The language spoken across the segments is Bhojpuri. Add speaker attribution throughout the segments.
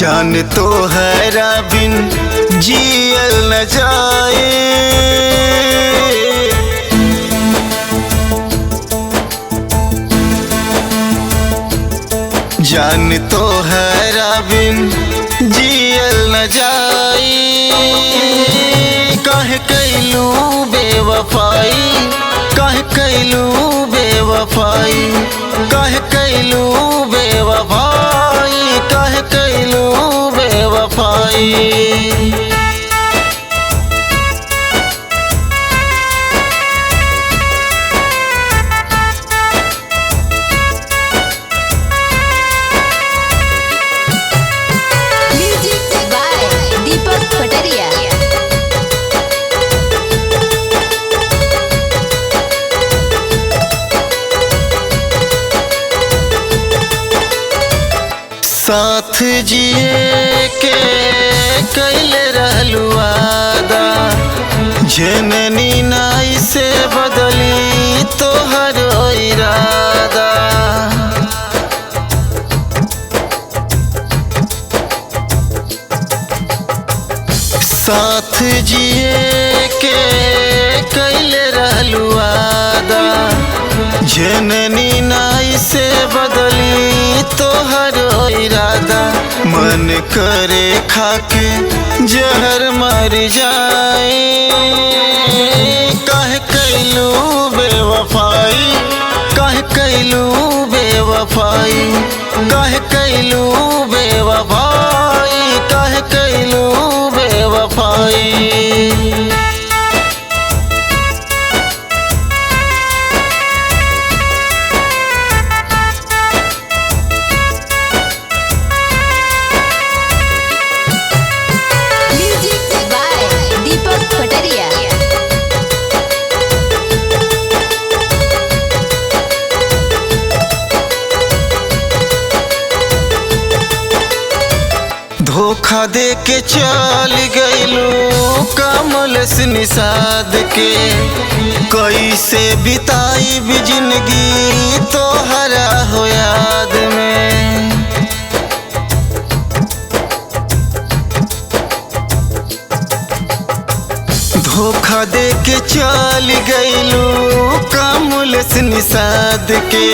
Speaker 1: जान तो हैरा बिन जियल न जाए। जान तो हैरा बिन जियल न जाए। काहे कैलू बेवफाई, काहे कैलू बेवफाई, काहे कैलू बेवफाई, काहे कैलू बेवफाई। साथ जिए के कैले रहलू वादा, जननी नाई से बदली तोहर इरादा। साथ जिए के कैले रहलू वादा, जननी नाई से बदली तोहर इरादा। मन करे खाके जहर मर जाए। काहे कैलू बेवफाई, काहे कैलू बेवफाई, काहे कैलू बेवफाई, काहे कैलू बेवफाई। धोखा दे के चल गईलू कमल से निषाद के। कैसे बिताई भी जिंदगी तोहरा हो याद में। धोखा दे के चल गईलू कमल से निषाद के।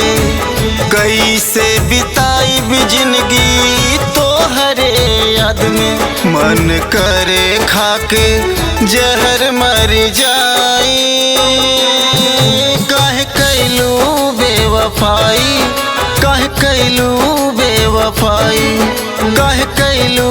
Speaker 1: कैसे बिताई भी जिंदगी तोहरे याद में। मन करे खाके जहर मर जाए। काहे कैलू बेवफाई, काहे कैलू बेवफाई, काहे कैलू